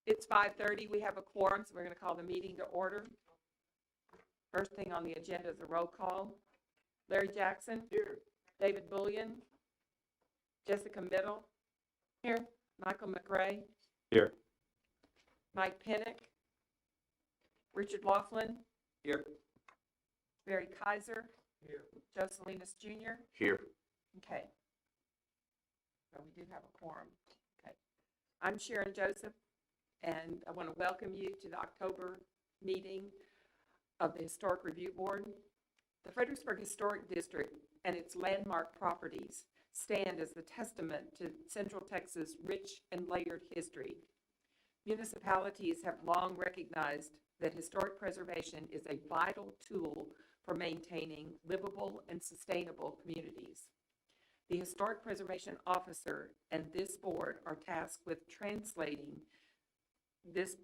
It's 5:30. We have a quorum, so we're going to call the meeting to order. First thing on the agenda is a roll call. Larry Jackson. Here. David Bullion. Jessica Middle. Here. Michael McRae. Here. Mike Pinnock. Richard Laughlin. Here. Barry Kaiser. Here. Joe Salinas Jr. Here. Okay. So we do have a quorum. Okay. I'm Sharon Joseph, and I want to welcome you to the October meeting of the Historic Review Board. The Fredericksburg Historic District and its landmark properties stand as the testament to Central Texas' rich and layered history. Municipalities have long recognized that historic preservation is a vital tool for maintaining livable and sustainable communities. The Historic Preservation Officer and this board are tasked with translating this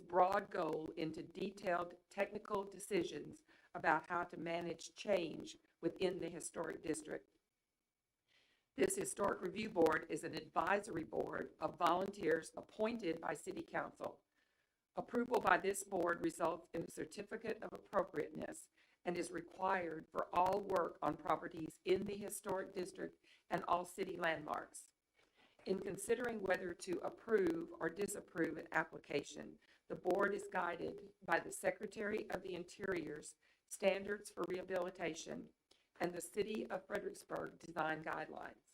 broad goal into detailed technical decisions about how to manage change within the historic district. This Historic Review Board is an advisory board of volunteers appointed by City Council. Approval by this board results in a certificate of appropriateness and is required for all work on properties in the historic district and all city landmarks. In considering whether to approve or disapprove an application, the board is guided by the Secretary of the Interior's Standards for Rehabilitation and the City of Fredericksburg Design Guidelines.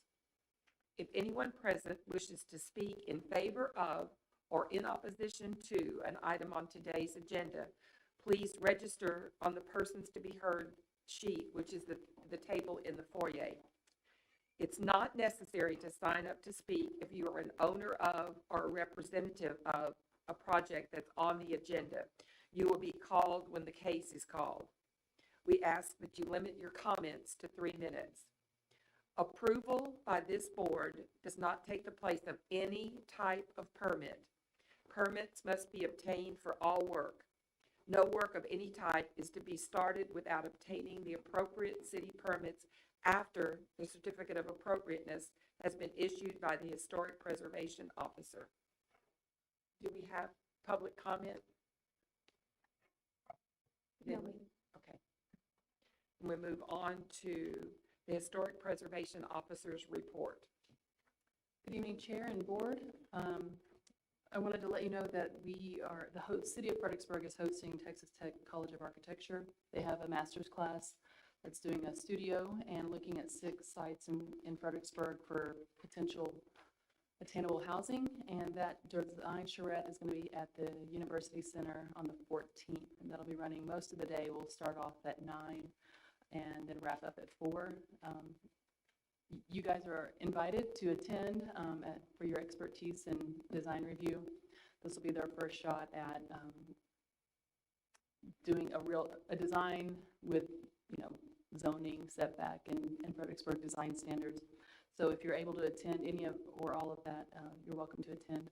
If anyone present wishes to speak in favor of or in opposition to an item on today's agenda, please register on the persons to be heard sheet, which is the table in the foyer. It's not necessary to sign up to speak if you are an owner of or a representative of a project that's on the agenda. You will be called when the case is called. We ask that you limit your comments to 3 minutes. Approval by this board does not take the place of any type of permit. Permits must be obtained for all work. No work of any type is to be started without obtaining the appropriate city permits after the certificate of appropriateness has been issued by the Historic Preservation Officer. Do we have public comment? No. Okay. We move on to the Historic Preservation Officer's report. Good evening, Chair and Board. I wanted to let you know that the City of Fredericksburg is hosting Texas Tech College of Architecture. They have a master's class that's doing a studio and looking at 6 sites in Fredericksburg for potential attainable housing. And that design charrette is going to be at the University Center on the 14th, and that'll be running most of the day. We'll start off at 9 and then wrap up at 4. You guys are invited to attend for your expertise in design review. This will be their first shot at doing a design with, zoning, setback, and Fredericksburg design standards. So if you're able to attend any of or all of that, you're welcome to attend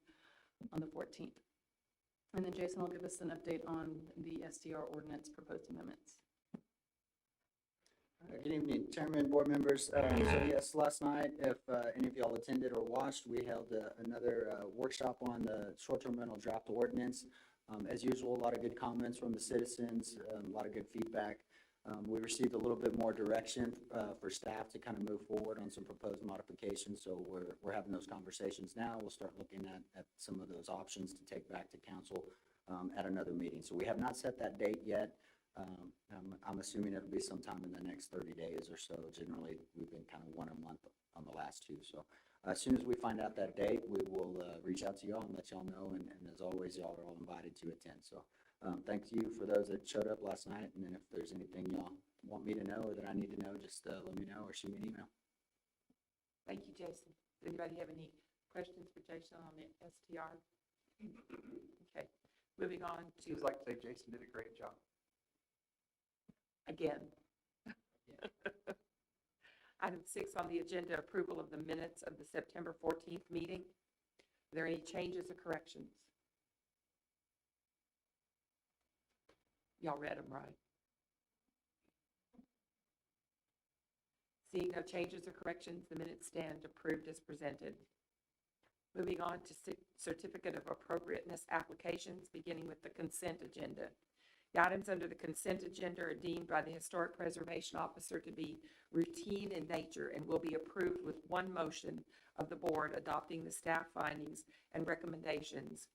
on the 14th. And then Jason will give us an update on the STR ordinance proposed amendments. Good evening, Chairman, board members. So yes, last night, if any of y'all attended or watched, we held another workshop on the short-term rental draft ordinance. As usual, a lot of good comments from the citizens, a lot of good feedback. We received a little bit more direction for staff to kind of move forward on some proposed modifications. So we're having those conversations now. We'll start looking at some of those options to take back to council at another meeting. So we have not set that date yet. I'm assuming it'll be sometime in the next 30 days or so. Generally, we've been kind of 1 a month on the last 2. So as soon as we find out that date, we will reach out to y'all and let y'all know. And as always, y'all are all invited to attend. So thank you for those that showed up last night. And then if there's anything y'all want me to know or that I need to know, just let me know or shoot me an email. Thank you, Jason. Does anybody have any questions for Jason on the STR? Okay. Moving on to... Seems like to say Jason did a great job. Again. Item 6 on the agenda, approval of the minutes of the September 14th meeting. Are there any changes or corrections? Y'all read them, right? Seeing no changes or corrections, the minutes stand approved as presented. Moving on to certificate of appropriateness applications, beginning with the consent agenda. The items under the consent agenda are deemed by the Historic Preservation Officer to be routine in nature and will be approved with one motion of the board adopting the staff findings and recommendations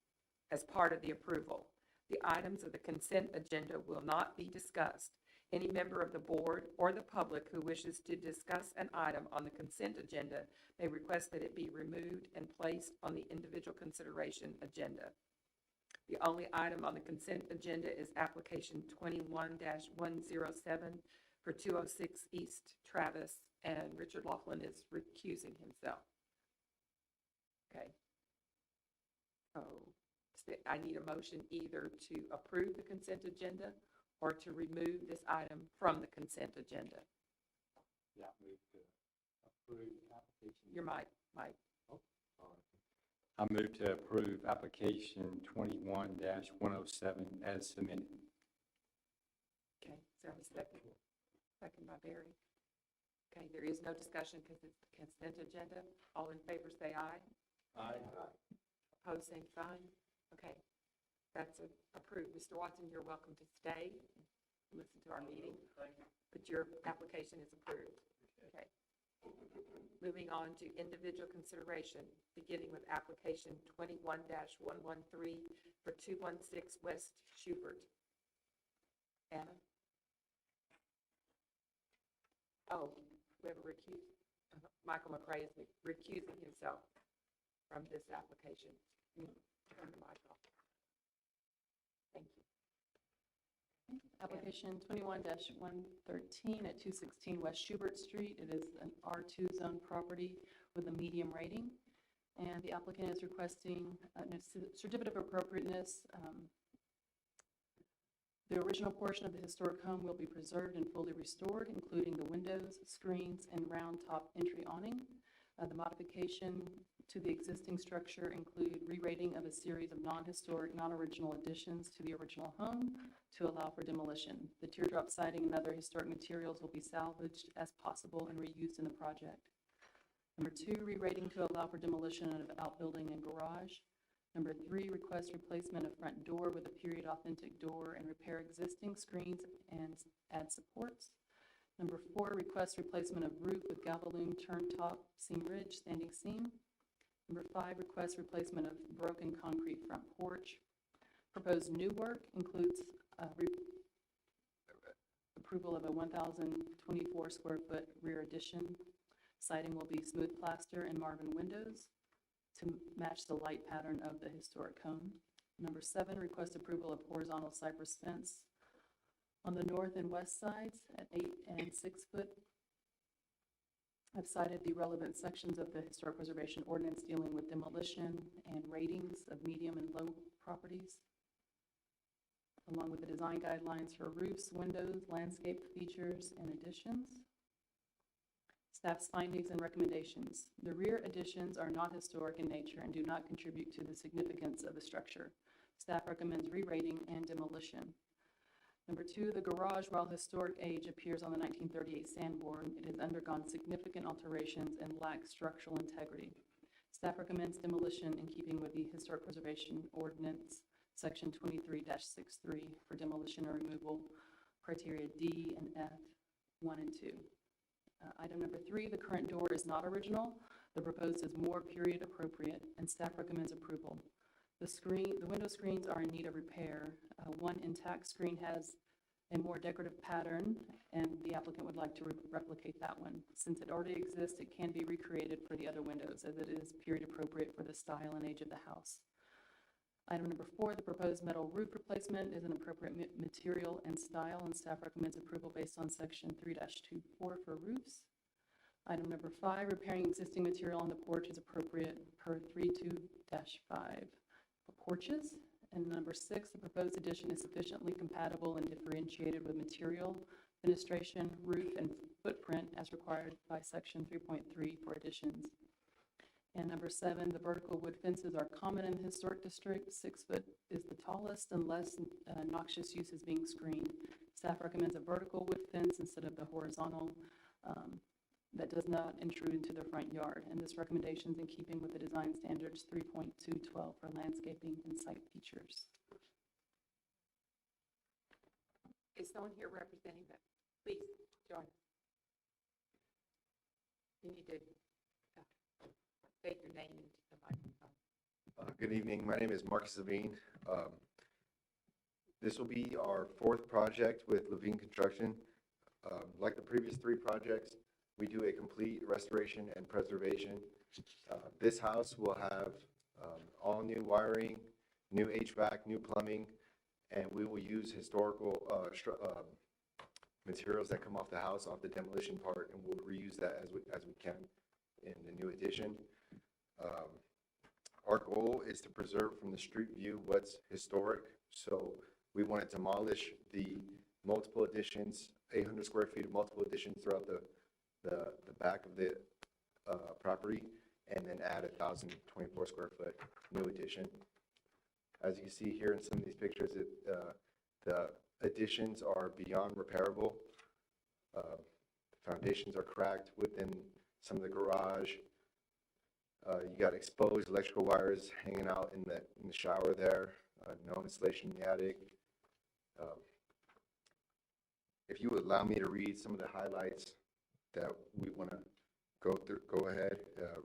as part of the approval. The items of the consent agenda will not be discussed. Any member of the board or the public who wishes to discuss an item on the consent agenda may request that it be removed and placed on the individual consideration agenda. The only item on the consent agenda is application 21-107 for 206 East Travis, and Richard Laughlin is recusing himself. Okay. I need a motion either to approve the consent agenda or to remove this item from the consent agenda. Yeah, move to approve application. Your mic, Mike. Oh, sorry. I move to approve application 21-107 as submitted. Okay, is there a second? Second by Barry. Okay, there is no discussion because it's the consent agenda. All in favor say aye. Aye. Opposed, same sign. Okay, that's approved. Mr. Watson, you're welcome to stay and listen to our meeting, but your application is approved. Okay. Moving on to individual consideration, beginning with application 21-113 for 216 West Schubert. Anna? Oh, we have a Michael McRae is recusing himself from this application. Turn the mic off. Thank you. Application 21-113 at 216 West Schubert Street. It is an R2 zone property with a medium rating. And the applicant is requesting a certificate of appropriateness. The original portion of the historic home will be preserved and fully restored, including the windows, screens, and round top entry awning. The modification to the existing structure include re-rating of a series of non-historic, non-original additions to the original home to allow for demolition. The teardrop siding and other historic materials will be salvaged as possible and reused in the project. Number 2, re-rating to allow for demolition of outbuilding and garage. Number 3, request replacement of front door with a period authentic door and repair existing screens and add supports. Number 4, request replacement of roof with Gavaloon turntop seam ridge standing seam. Number 5, request replacement of broken concrete front porch. Proposed new work includes approval of a 1,024 square foot rear addition. Siding will be smooth plaster and Marvin windows to match the light pattern of the historic home. Number 7, request approval of horizontal cypress fence on the north and west sides at 8 and 6 foot. I've cited the relevant sections of the Historic Preservation Ordinance dealing with demolition and ratings of medium and low properties, along with the design guidelines for roofs, windows, landscape features, and additions. Staff's findings and recommendations. The rear additions are not historic in nature and do not contribute to the significance of the structure. Staff recommends re-rating and demolition. Number 2, the garage, while historic age appears on the 1938 sandboard, it has undergone significant alterations and lacks structural integrity. Staff recommends demolition in keeping with the Historic Preservation Ordinance, Section 23-63 for demolition or removal, criteria D and F, 1 and 2. Item number 3, the current door is not original. The proposed is more period appropriate, and staff recommends approval. The window screens are in need of repair. One intact screen has a more decorative pattern, and the applicant would like to replicate that one. Since it already exists, it can be recreated for the other windows, as it is period appropriate for the style and age of the house. Item number 4, the proposed metal roof replacement is an appropriate material and style, and staff recommends approval based on section 3-24 for roofs. Item number 5, repairing existing material on the porch is appropriate per 3.2-5 for porches. And number 6, the proposed addition is sufficiently compatible and differentiated with material, fenestration, roof, and footprint as required by section 3.3 for additions. And number 7, the vertical wood fences are common in the historic district. 6 foot is the tallest unless noxious use is being screened. Staff recommends a vertical wood fence instead of the horizontal. that does not intrude into the front yard. And this recommendation is in keeping with the design standards 3.212 for landscaping and site features. Is someone here representing that? Please join us. You need to state your name into the microphone. Good evening. My name is Marcus Levine. This will be our fourth project with Levine Construction. Like the previous three projects, we do a complete restoration and preservation. This house will have all new wiring, new HVAC, new plumbing, and we will use historical materials that come off the house, off the demolition part, and we'll reuse that as we can in the new addition. Our goal is to preserve from the street view what's historic, so we want to demolish the multiple additions, 800 square feet of multiple additions throughout the back of the property, and then add 1,024 square foot new addition. As you can see here in some of these pictures, the additions are beyond repairable. The foundations are cracked within some of the garage. You got exposed electrical wires hanging out in the shower there. No insulation in the attic. If you would allow me to read some of the highlights that we want to go through, go ahead.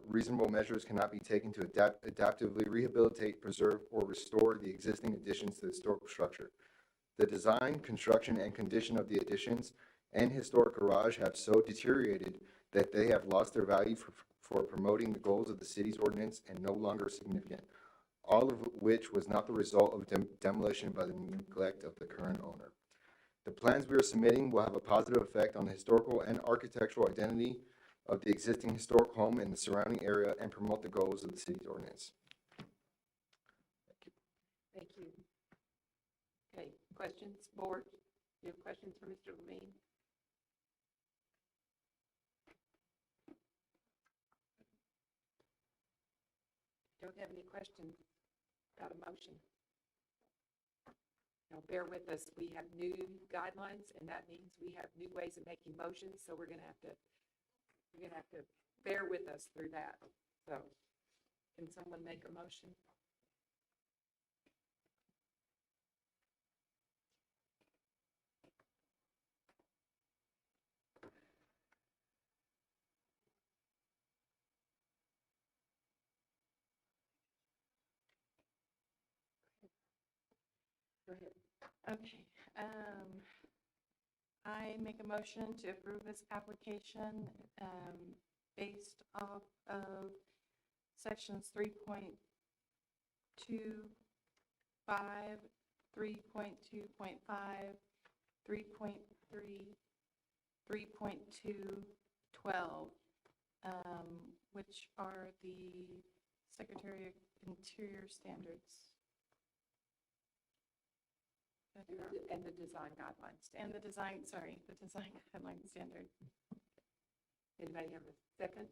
Reasonable measures cannot be taken to adaptively rehabilitate, preserve, or restore the existing additions to the historical structure. The design, construction, and condition of the additions and historic garage have so deteriorated that they have lost their value for promoting the goals of the city's ordinance and no longer significant, all of which was not the result of demolition by the neglect of the current owner. The plans we are submitting will have a positive effect on the historical and architectural identity of the existing historic home and the surrounding area and promote the goals of the city's ordinance. Thank you. Okay, questions, board? You have questions for Mr. Levine? Don't have any questions? Got a motion? Now bear with us. We have new guidelines, and that means we have new ways of making motions. So we're gonna have to bear with us through that. So, can someone make a motion? Go ahead. Okay, I make a motion to approve this application, based off of sections 3.25, 3.2.5, 3.3, 3.212, which are the Secretary of Interior standards. And the design guidelines. And the design guideline standard. Anybody have a second?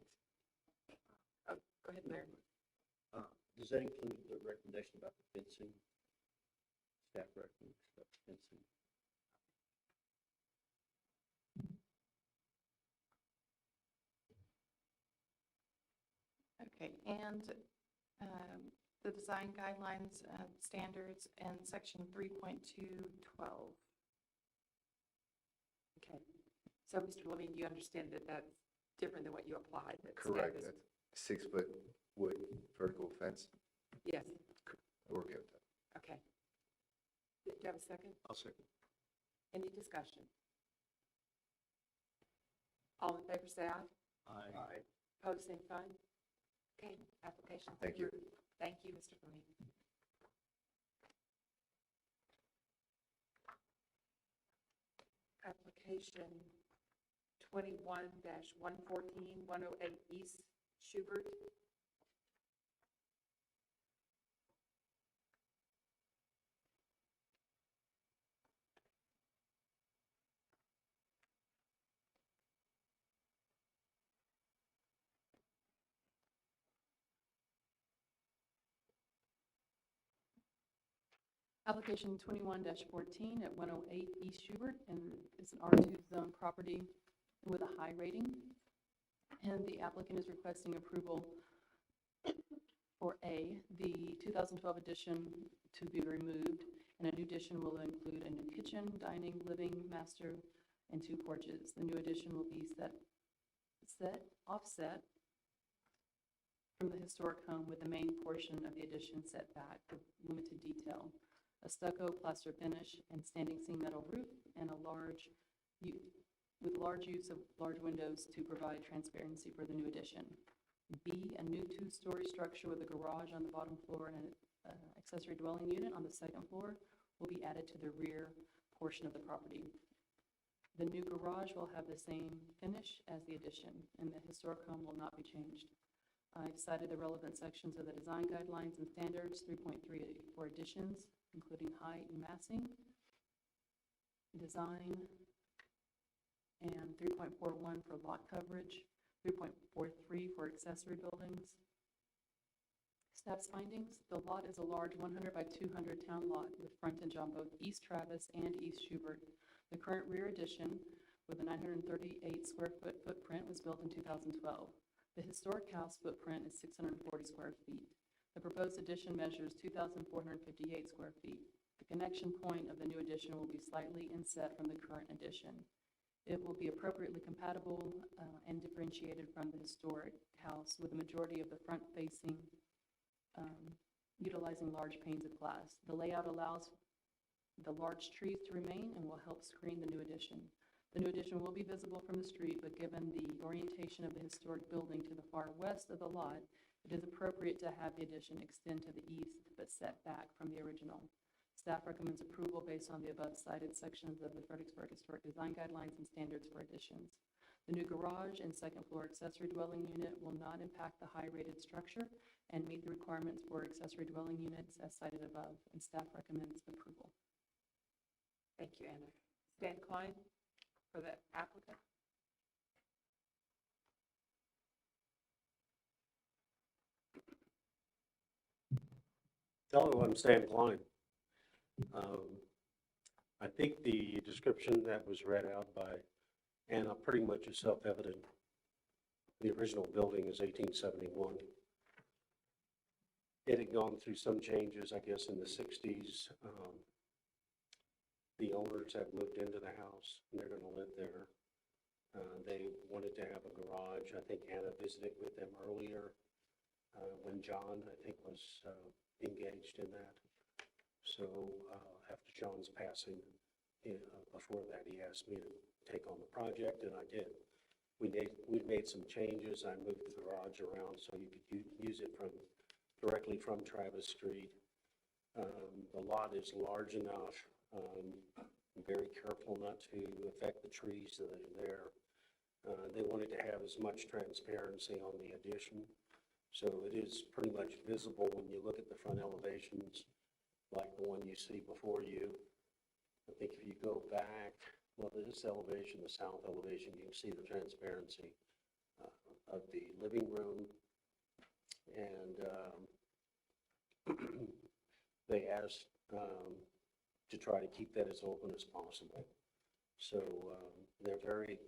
Oh, go ahead, Larry. Does that include the recommendation about the fencing? Staff recommends about the fencing? Okay, and the design guidelines, standards, and section 3.212. Okay. So, Mr. Levine, you understand that that's different than what you applied? that staff Correct. is- That's 6-foot wood vertical fence. Yes, We're okay with that. okay. Do you have a second? I'll second. Any discussion? All in favor, say aye. Aye. Opposed, same sign. Okay, application. Thank you. approved. Thank you, Mr. Levine. Application 21-114, 108 East Schubert. Application 21-14 at 108 East Schubert, and it's an R2 zone property with a high rating. And the applicant is requesting approval for A, the 2012 addition to be removed, and a new addition will include a new kitchen, dining, living, master, and 2 porches. The new addition will be offset from the historic home, with the main portion of the addition set back with limited detail. A stucco plaster finish and standing seam metal roof, and large use of large windows to provide transparency for the new addition. B, a new 2-story structure with a garage on the bottom floor and an accessory dwelling unit on the 2nd floor will be added to the rear portion of the property. The new garage will have the same finish as the addition, and the historic home will not be changed. I've cited the relevant sections of the design guidelines and standards, 3.3 for additions, including height and massing, design, and 3.41 for lot coverage, 3.43 for accessory buildings. Staff's findings: the lot is a large 100 by 200 town lot with frontage on both East Travis and East Schubert. The current rear addition, with a 938 square foot footprint, was built in 2012. The historic house footprint is 640 square feet. The proposed addition measures 2,458 square feet. The connection point of the new addition will be slightly inset from the current addition. It will be appropriately compatible and differentiated from the historic house, with the majority of the front facing utilizing large panes of glass. The layout allows the large trees to remain and will help screen the new addition. The new addition will be visible from the street, but given the orientation of the historic building to the far west of the lot, it is appropriate to have the addition extend to the east, but set back from the original. Staff recommends approval based on the above cited sections of the Fredericksburg Historic Design Guidelines and Standards for additions. The new garage and 2nd floor accessory dwelling unit will not impact the high-rated structure and meet the requirements for accessory dwelling units as cited above, and staff recommends approval. Thank you, Anna. Stan Klein for the applicant. Hello, I'm Stan Klein. I think the description that was read out by Anna pretty much is self-evident. The original building is 1871. It had gone through some changes, I guess, in the 60s. The owners have moved into the house, and they're going to live there. They wanted to have a garage. I think Anna visited with them earlier when John, I think, was engaged in that. So after John's passing, before that, he asked me to take on the project, and I did. We made some changes. I moved the garage around so you could use it directly from Travis Street. The lot is large enough. I'm very careful not to affect the trees that are there. They wanted to have as much transparency on the addition, so it is pretty much visible when you look at the front elevations, like the one you see before you. I think if you go back, well, this elevation, the south elevation, you can see the transparency of the living room, and they asked to try to keep that as open as possible. So they're very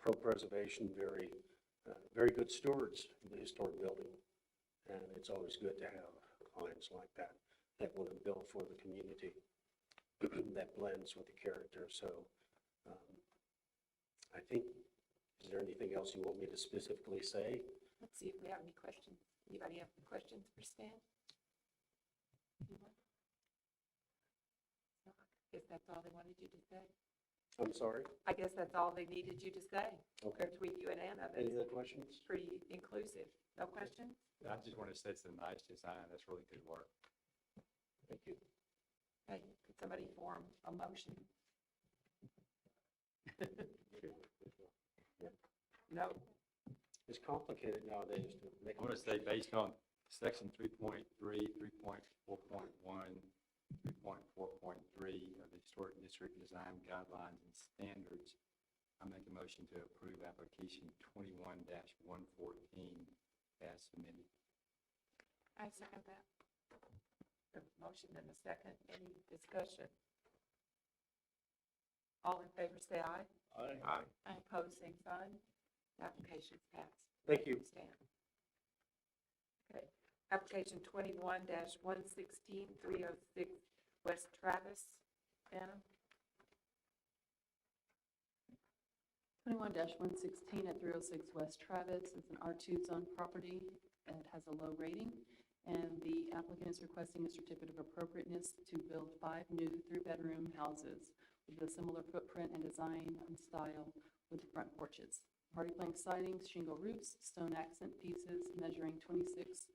pro-preservation, very good stewards of the historic building, and it's always good to have clients like that want to build for the community that blends with the character. So I think, is there anything else you want me to specifically say? Let's see if we have any questions. Anybody have any questions for Stan? Anyone? No, I guess that's all they wanted you to say. I'm sorry? I guess that's all they needed you to say. Okay. Between you and Anna, Any that's other questions? pretty inclusive. No questions? I just want to say it's a nice design. That's really good work. Thank you. Hey, could somebody form a motion? No. It's complicated nowadays to make. I want to say based on section 3.3, 3.4.1, 3.4.3 of the Historic District Design Guidelines and Standards, I make a motion to approve application 21-114 as submitted. I second that. A motion and a second. Any discussion? All in favor say aye. Aye. Opposed, same sign. The application's passed. Thank you. Stan. Okay, application 21-116, 306 West Travis. Anna? 21-116 at 306 West Travis. It's an R2 zone property, and it has a low rating. And the applicant is requesting a certificate of appropriateness to build 5 new 3-bedroom houses with a similar footprint and design and style with front porches. Party plank sidings, shingle roofs, stone accent pieces measuring 26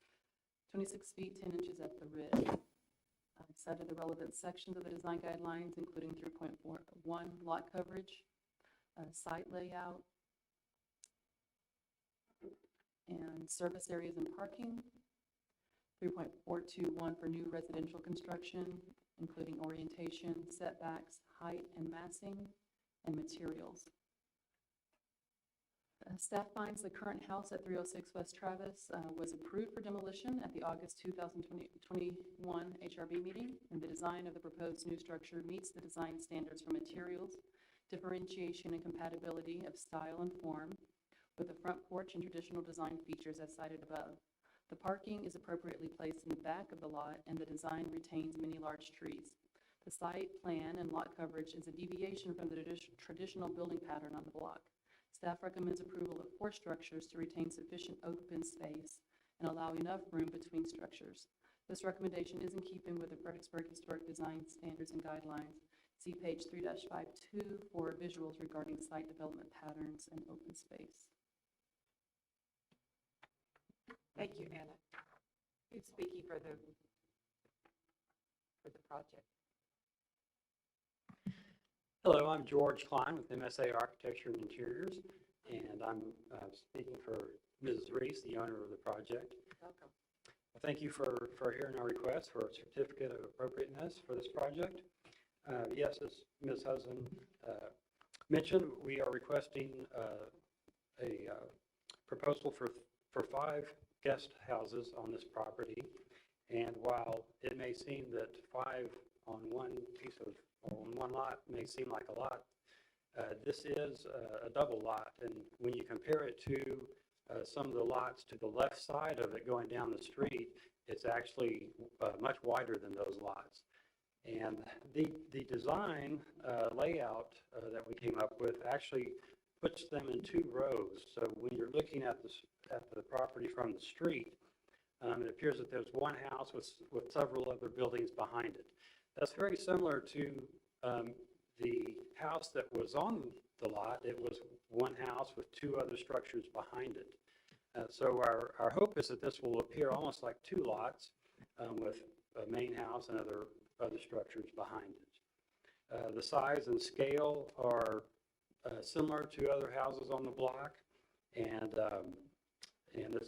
feet 10 inches at the ridge. I've cited the relevant sections of the design guidelines, including 3.41 lot coverage, site layout, and service areas and parking. 3.421 for new residential construction, including orientation, setbacks, height and massing, and materials. Staff finds the current house at 306 West Travis was approved for demolition at the August 2021 HRB meeting, and the design of the proposed new structure meets the design standards for materials, differentiation and compatibility of style and form, with the front porch and traditional design features as cited above. The parking is appropriately placed in the back of the lot, and the design retains many large trees. The site plan and lot coverage is a deviation from the traditional building pattern on the block. Staff recommends approval of 4 structures to retain sufficient open space and allow enough room between structures. This recommendation is in keeping with the Fredericksburg Historic Design Standards and Guidelines. See page 3-52 for visuals regarding site development patterns and open space. Thank you, Anna. Who's speaking for the project? Hello, I'm George Klein with MSA Architecture and Interiors, and I'm speaking for Mrs. Reese, the owner of the project. Welcome. Well, thank you for hearing our request for a certificate of appropriateness for this project. Yes, as Ms. Hudson mentioned, we are requesting a proposal for 5 guest houses on this property. And while it may seem that 5 on one lot may seem like a lot, this is a double lot. And when you compare it to some of the lots to the left side of it going down the street, it's actually much wider than those lots. And the design layout that we came up with actually puts them in 2 rows. So when you're looking at the property from the street, it appears that there's one house with several other buildings behind it. That's very similar to the house that was on the lot. It was one house with 2 other structures behind it. So our hope is that this will appear almost like 2 lots with a main house and other structures behind it. The size and scale are similar to other houses on the block, and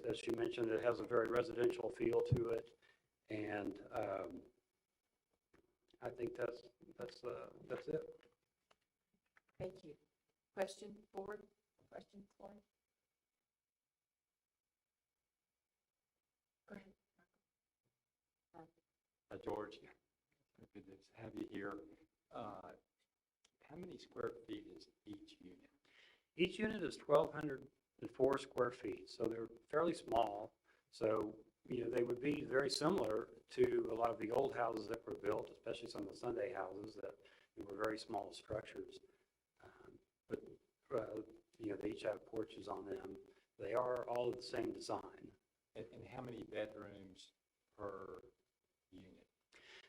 as you mentioned, it has a very residential feel to it, and I think that's it. Thank you. Question, board? Questions, board? Go ahead. George, good to have you here. How many square feet is each unit? Each unit is 1,204 square feet, so they're fairly small. So, they would be very similar to a lot of the old houses that were built, especially some of the Sunday houses that were very small structures. But they each have porches on them. They are all of the same design. And how many bedrooms per unit?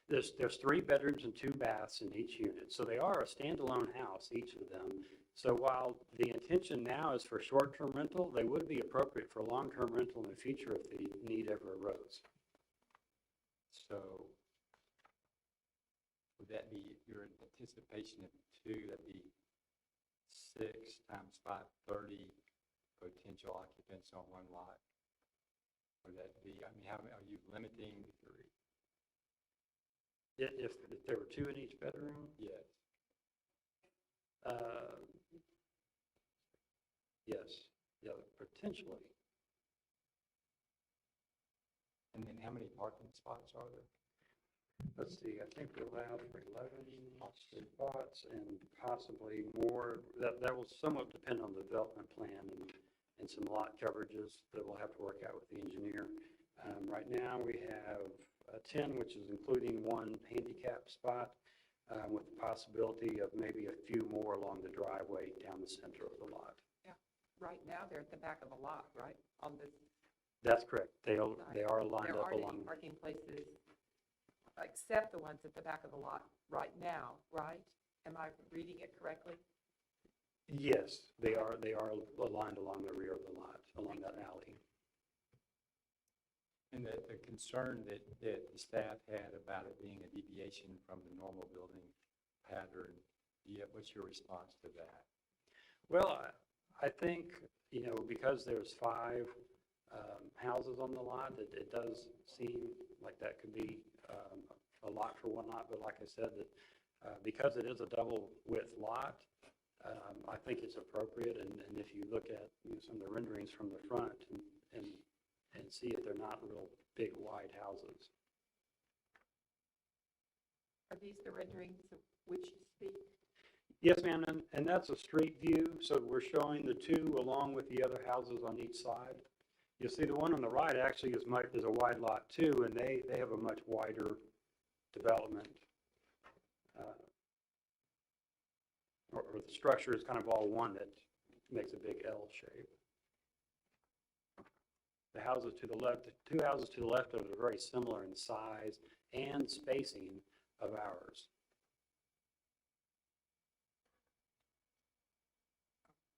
There's 3 bedrooms and 2 baths in each unit, so they are a standalone house, each of them. So while the intention now is for short-term rental, they would be appropriate for long-term rental in the future if the need ever arose. So would that be your anticipation of 2, that'd be 6 times 530 potential occupants on one lot? Would that be, how are you limiting your? If there were 2 in each bedroom? Yes. Yes, yeah, potentially. And then how many parking spots are there? let's see, I think we allowed for 11 spots and possibly more. That will somewhat depend on the development plan and some lot coverages that we'll have to work out with the engineer. Right now, we have 10, which is including one handicap spot, with the possibility of maybe a few more along the driveway down the center of the lot. Right now, they're at the back of the lot, right? On the, That's correct. They are lined there up aren't any along. parking places except the ones at the back of the lot right now, right? Am I reading it correctly? Yes, they are aligned along the rear of the lot, along that alley. And the concern that the staff had about it being a deviation from the normal building pattern, what's your response to that? Well, I think, because there's 5 houses on the lot, it does seem like that could be a lot for one lot. But like I said, that because it is a double width lot, I think it's appropriate. And if you look at some of the renderings from the front and see it, they're not real big wide houses. Are these the renderings of which you speak? Yes, ma'am, and that's a street view, so we're showing the 2 along with the other houses on each side. You'll see the one on the right actually is a wide lot too, and they have a much wider development. Or the structure is kind of all one that makes a big L shape. The houses to the left, the 2 houses to the left are very similar in size and spacing of ours.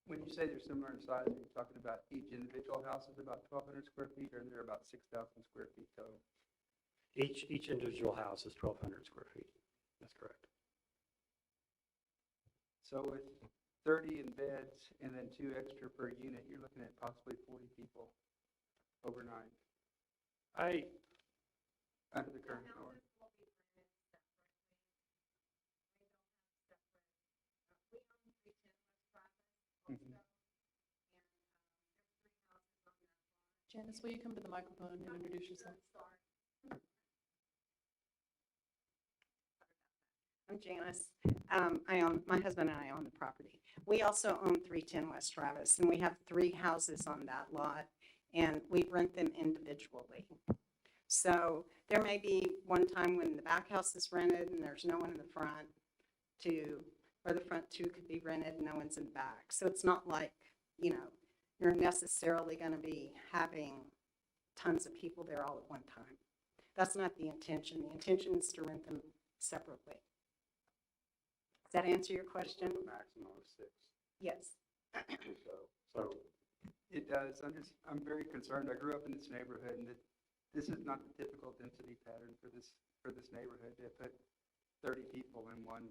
When you say they're similar in size, are you talking about each individual house is about 1,200 square feet, or they're about 6,000 square feet total? Each individual house is 1,200 square feet. That's correct. So with 30 in beds and then 2 extra per unit, you're looking at possibly 40 people overnight under the current order. Janice, will you come to the microphone and introduce yourself? I'm Janice. My husband and I own the property. We also own 310 West Travis, and we have 3 houses on that lot, and we rent them individually. So there may be one time when the back house is rented and there's no one in the front or the front 2 could be rented and no one's in the back. So it's not like, you're necessarily going to be having tons of people there all at one time. That's not the intention. The intention is to rent them separately. Does that answer your question? Maximum of 6. Yes. So It does. I'm very concerned. I grew up in this neighborhood, and this is not the typical density pattern for this neighborhood. They put 30 people in one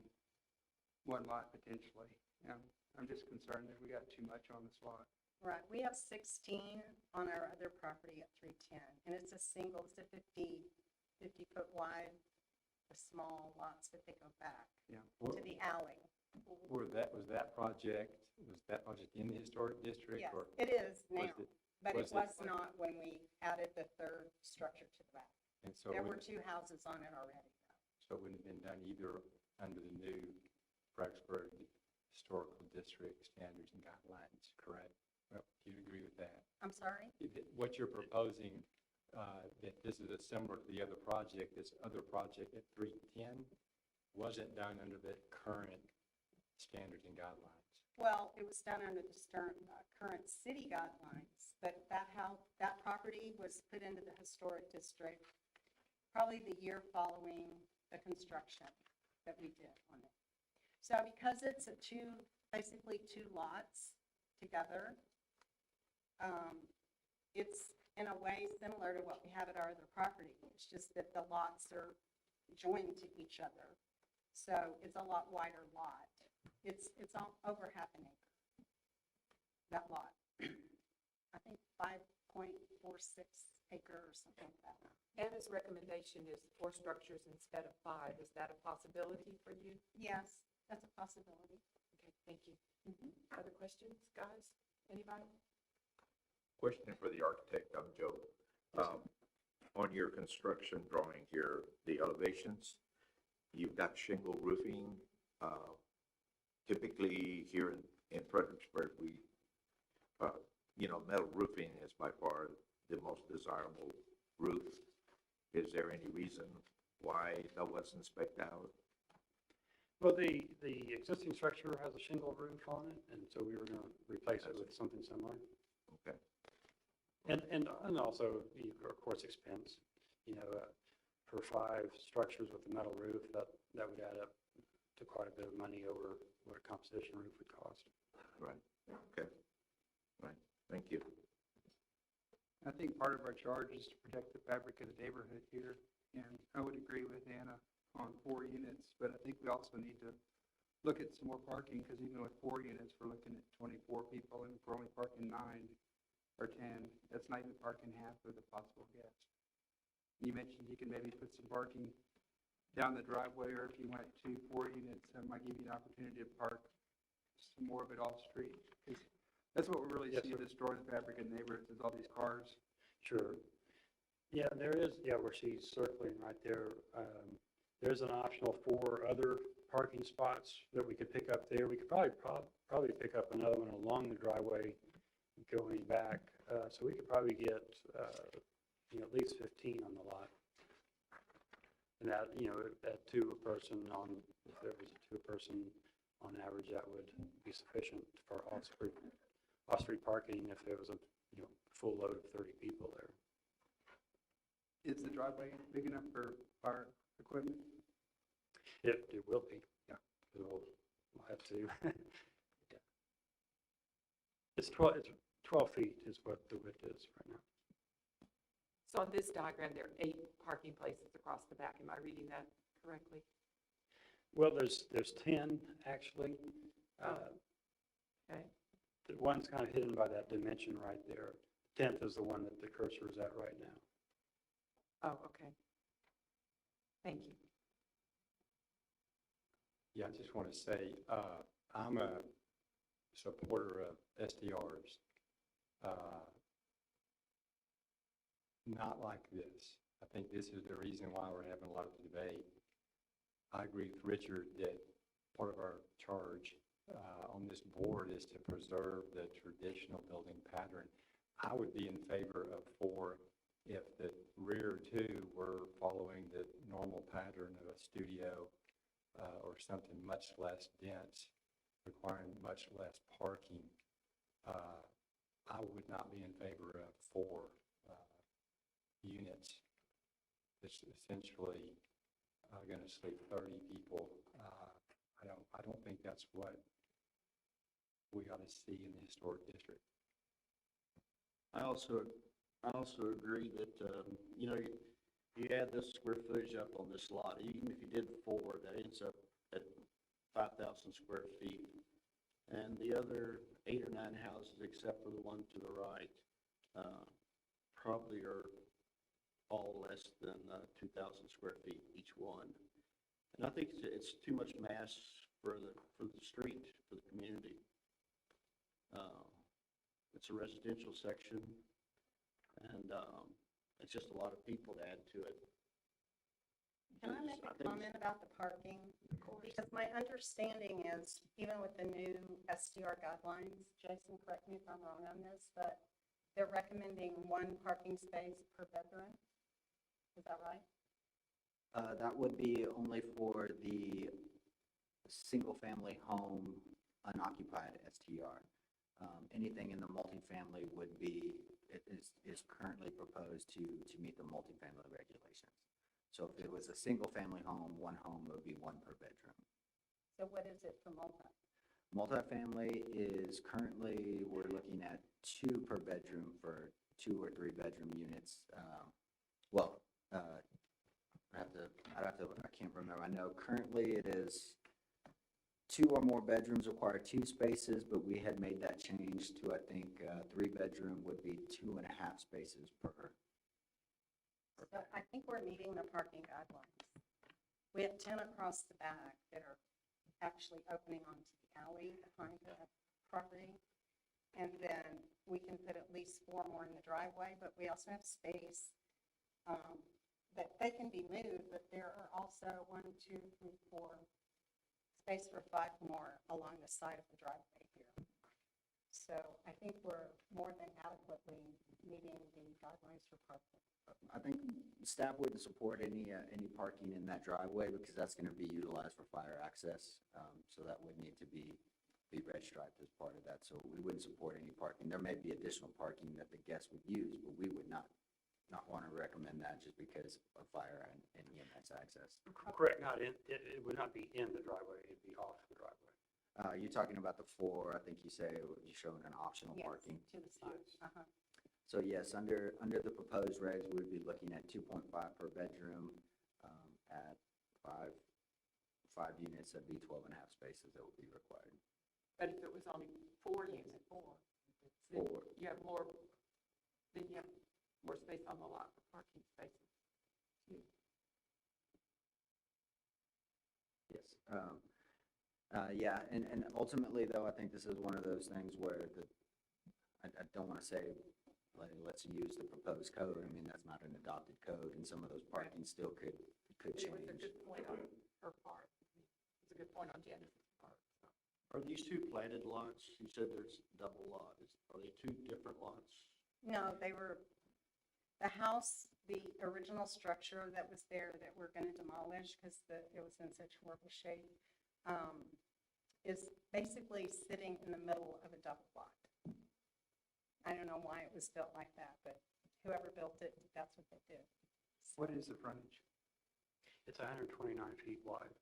lot potentially. I'm just concerned that we got too much on this lot. Right. We have 16 on our other property at 310, and it's a 50-foot wide, the small lots, but they go back to the alley. Was that project in the historic district? Yes, Or it is now, but it was was it- not when we added the 3rd structure to the back. and so There it were wouldn't- 2 houses on it already. so it wouldn't have been done either under the new Fredericksburg Historical District standards and guidelines, correct? Well, do you agree with that? I'm sorry? What you're proposing, that this is similar to the other project, this other project at 310, wasn't done under the current standards and guidelines. Well, it was done under the current city guidelines, but that property was put into the historic district probably the year following the construction that we did on it. So because it's basically 2 lots together, it's in a way similar to what we have at our other property. It's just that the lots are joined to each other. So it's a lot wider lot. It's over half an acre, that lot. I think 5.46 acre or something like that. Anna's recommendation is 4 structures instead of 5. Is that a possibility for you? Yes, that's a possibility. Okay, thank you. Other questions, guys? Anybody? Question for the architect, I'm Joe. on your construction drawing here, the elevations, you've got shingle roofing. Typically here in Fredericksburg, metal roofing is by far the most desirable roof. Is there any reason why that wasn't spec'd out? Well, the existing structure has a shingle roof on it, and so we were going to replace it with something similar. Okay. And also, of course, expense. For 5 structures with a metal roof, that would add up to quite a bit of money over what a composition roof would cost. Right. Okay. Right. Thank you. I think part of our charge is to protect the fabric of the neighborhood here, and I would agree with Anna on 4 units, but I think we also need to look at some more parking, because even with 4 units, we're looking at 24 people, and if we're only parking 9 or 10, that's not even parking half of the possible guests. You mentioned you can maybe put some parking down the driveway, or if you went to 4 units, that might give you an opportunity to park some more of it off-street, because that's what we really Yes, see sir. destroy the fabric of the neighborhoods, is all these cars. Sure. Yeah, there is, where she's circling right there. There's an optional 4 other parking spots that we could pick up there. We could probably pick up another one along the driveway going back. So we could probably get, at least 15 on the lot. And that, at 2 a person on, if there was a 2 person on average, that would be sufficient for off-street parking if there was a, full load of 30 people there. Is the driveway big enough for our equipment? It will be, yeah. We'll have to. Yeah. It's 12 feet is what the width is right now. So on this diagram, there are 8 parking places across the back. Am I reading that correctly? Well, there's 10 actually. Okay. The one's kind of hidden by that dimension right there. 10th is the one that the cursor is at right now. Oh, okay. Thank you. Yeah, I just want to say, I'm a supporter of SDRs. Not like this. I think this is the reason why we're having a lot of debate. I agree with Richard that part of our charge on this board is to preserve the traditional building pattern. I would be in favor of 4 if the rear 2 were following the normal pattern of a studio or something much less dense, requiring much less parking. I would not be in favor of 4 units. It's essentially going to sleep 30 people. I don't think that's what we ought to see in the historic district. I also agree that, you add this square footage up on this lot, even if you did 4, that ends up at 5,000 square feet. And the other 8 or 9 houses, except for the one to the right, probably are all less than 2,000 square feet each one. And I think it's too much mass for the street, for the community. It's a residential section, and it's just a lot of people to add to it. Can I make a comment about the parking? Because my understanding is, even with the new SDR guidelines, Jason, correct me if I'm wrong on this, but they're recommending 1 parking space per bedroom. Is that right? That would be only for the single-family home unoccupied STR. Anything in the multifamily is currently proposed to meet the multifamily regulations. So if it was a single-family home, 1 home would be 1 per bedroom. So what is it for multi? Multifamily is currently, we're looking at 2 per bedroom for 2 or 3 bedroom units. I can't remember. I know currently it is 2 or more bedrooms require 2 spaces, but we had made that change to, I think, 3 bedroom would be 2.5 spaces per. So I think we're meeting the parking guidelines. We have 10 across the back that are actually opening onto the alley behind the property. And then we can put at least 4 more in the driveway, but we also have space that they can be moved, but there are also 1, 2, 3, 4, space for 5 more along the side of the driveway here. So I think we're more than adequately meeting the guidelines for parking. I think staff wouldn't support any parking in that driveway because that's going to be utilized for fire access. So that would need to be red striped as part of that. So we wouldn't support any parking. There may be additional parking that the guests would use, but we would not want to recommend that just because of fire and EMS access. Correct, it would not be in the driveway, it'd be off the driveway. You're talking about the floor. I think you say you're showing an optional Yes, parking. to the side. Uh-huh. So yes, under the proposed regs, we'd be looking at 2.5 per bedroom, at five units, that'd be 12 and a half spaces that would be required. But if it was only 4 units, then you have more, then you have more space on the lot for parking spaces. Yes. Yeah, and ultimately though, I think this is one of those things where I don't want to say, like, let's use the proposed code. I mean, that's not an adopted code, and some of those parking still could But it change. was a good point on her part. It's a good point on Janice's part. So. Are these two platted lots? You said there's double lot. Are they two different lots? No, they were, the house, the original structure that was there that we're going to demolish because it was in such horrible shape, is basically sitting in the middle of a double lot. I don't know why it was built like that, but whoever built it, that's what they did. What is the frontage? It's 129 feet wide.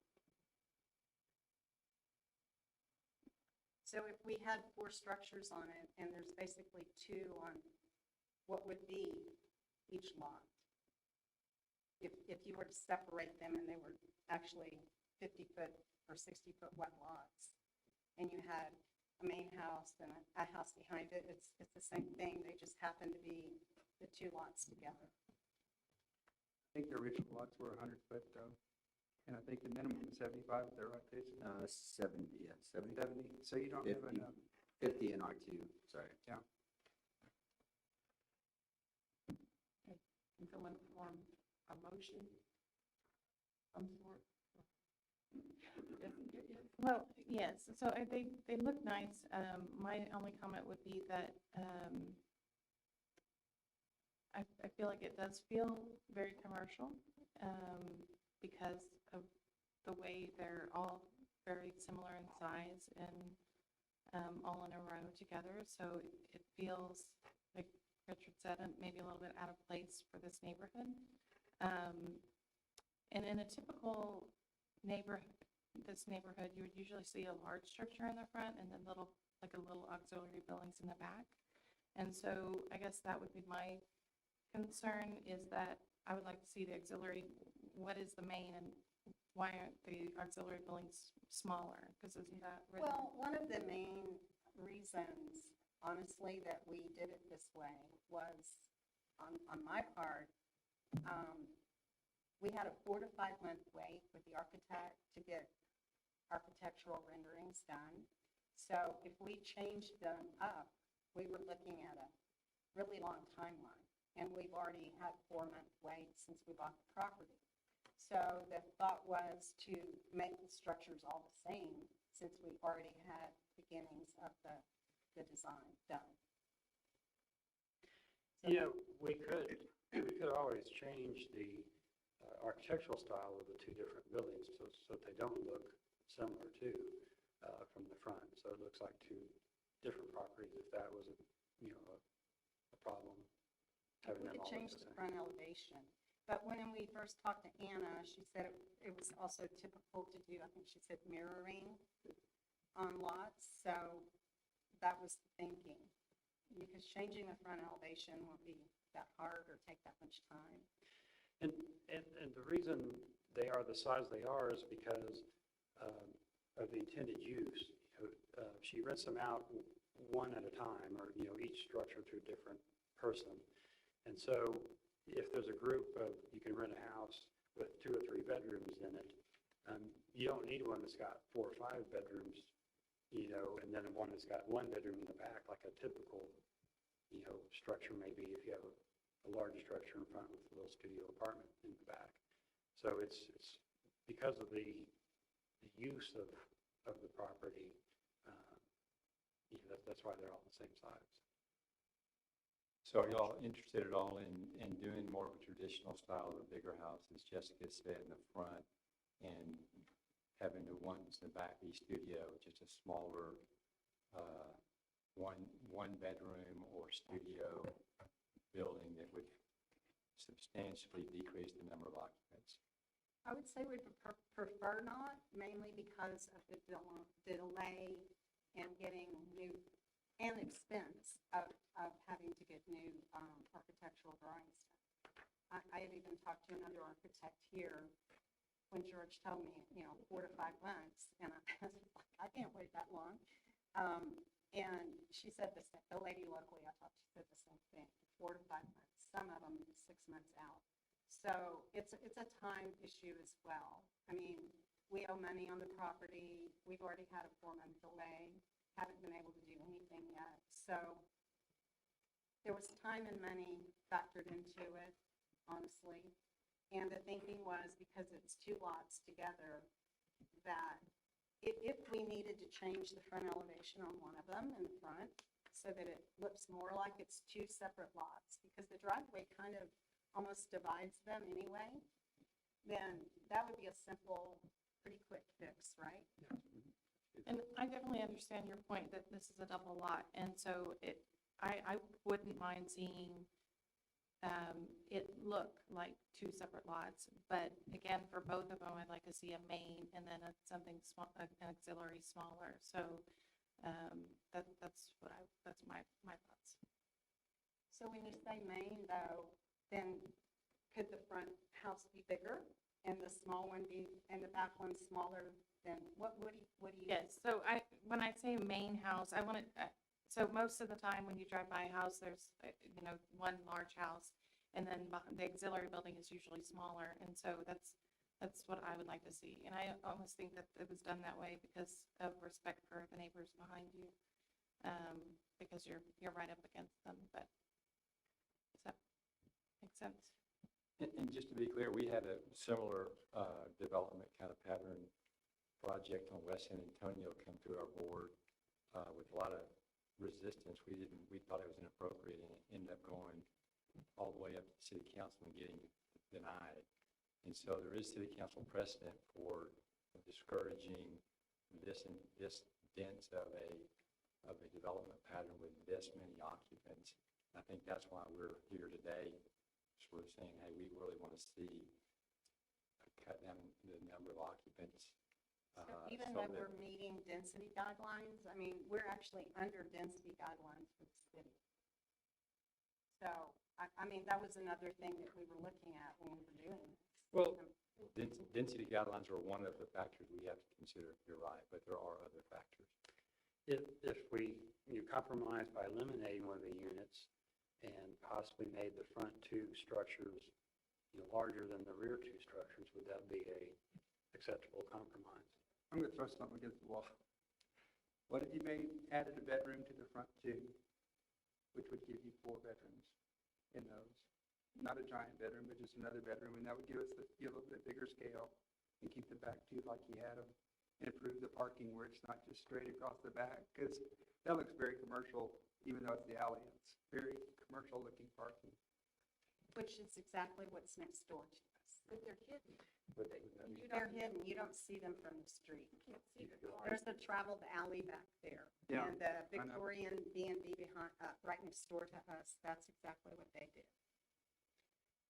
So if we had 4 structures on it, and there's basically 2 on what would be each lot, if you were to separate them and they were actually 50-foot or 60-foot wet lots, and you had a main house and a house behind it, it's the same thing. They just happen to be the 2 lots together. I think the original lots were 100 foot though, and I think the minimum is 75, is that right, Jason? 70, yeah, 70, 70, so you don't have 50. enough. 50 in R2, sorry. Yeah. Can someone form a motion? Some sort? Well, yes, so they look nice. My only comment would be that I feel like it does feel very commercial because of the way they're all very similar in size and all in a row together. So it feels, like Richard said, maybe a little bit out of place for this neighborhood. And in a typical this neighborhood, you would usually see a large structure in the front and then little auxiliary buildings in the back. And so I guess that would be my concern, is that I would like to see the auxiliary, what is the main and why aren't the auxiliary buildings smaller? Because isn't that written? Well, one of the main reasons, honestly, that we did it this way was, on my part, we had a 4 to 5 month wait with the architect to get architectural renderings done. So if we changed them up, we were looking at a really long timeline. And we've already had 4-month wait since we bought the property. So the thought was to make the structures all the same since we already had beginnings of the design done. So You know, we could always change the architectural style of the 2 different buildings so that they don't look similar too from the front. So it looks like 2 different properties if that was a problem. Having we them could all look change the the same. front elevation. But when we first talked to Anna, she said it was also typical to do, I think she said mirroring on lots. So that was the thinking. Because changing the front elevation won't be that hard or take that much time. And the reason they are the size they are is because of the intended use. She rents them out one at a time, or each structure to a different person. And so if there's a group of, you can rent a house with 2 or 3 bedrooms in it, you don't need one that's got 4 or 5 bedrooms, and then one that's got 1 bedroom in the back, like a typical, structure maybe if you have a large structure in front with a little studio apartment in the back. So it's because of the use of the property, that's why they're all the same size. So are y'all interested at all in doing more of a traditional style of a bigger house, as Jessica said, in the front, and having the ones in the back be studio, just a smaller, one bedroom or studio building that would substantially decrease the number of occupants? I would say we prefer not, mainly because of the delay in getting new, and expense of having to get new architectural drawings done. I had even talked to another architect here when George told me, 4 to 5 months, and I was like, I can't wait that long. And she said the lady locally I talked to said the same thing, 4 to 5 months, some of them 6 months out. So it's a time issue as well. I mean, we owe money on the property. We've already had a 4-month delay, haven't been able to do anything yet. So there was time and money factored into it, honestly. And the thinking was, because it's 2 lots together, that if we needed to change the front elevation on one of them in the front so that it looks more like it's 2 separate lots, because the driveway kind of almost divides them anyway, then that would be a simple, pretty quick fix, right? And I definitely understand your point that this is a double lot, and so I wouldn't mind seeing it look like 2 separate lots, but again, for both of them, I'd like to see a main and then something small, an auxiliary smaller. So that's my thoughts. So when you say main, though, then could the front house be bigger and the small one be, and the back one smaller than, what do you? Yes, so when I say main house, I want to, so most of the time when you drive by a house, there's, one large house, and then the auxiliary building is usually smaller, and so that's what I would like to see. And I almost think that it was done that way because of respect for the neighbors behind you, because you're right up against them, but does that make sense? And just to be clear, we had a similar development kind of pattern project on West San Antonio come through our board with a lot of resistance. We thought it was inappropriate, and it ended up going all the way up to the city council and getting denied. And so there is city council precedent for discouraging this dense of a development pattern with this many occupants. I think that's why we're here today, sort of saying, hey, we really want to see a cut down the number of occupants. So even though we're meeting density guidelines, I mean, we're actually under density guidelines for the city. So, I mean, that was another thing that we were looking at when we were doing this. Well, density guidelines are one of the factors we have to consider, you're right, but there are other factors. If you compromise by eliminating one of the units and possibly made the front 2 structures larger than the rear 2 structures, would that be a acceptable compromise? I'm gonna throw something against the wall. What if you added a bedroom to the front 2, which would give you 4 bedrooms in those? Not a giant bedroom, but just another bedroom, and that would give us a little bit bigger scale and keep the back 2 like you had them, and improve the parking where it's not just straight across the back, because that looks very commercial, even though it's the alley. It's very commercial looking parking. Which is exactly what's next door to us. But they're hidden. But They're hidden. You don't see them from the street. There's a traveled alley back there. Yeah, And the I know. Victorian B&B behind, right next door to us, that's exactly what they did.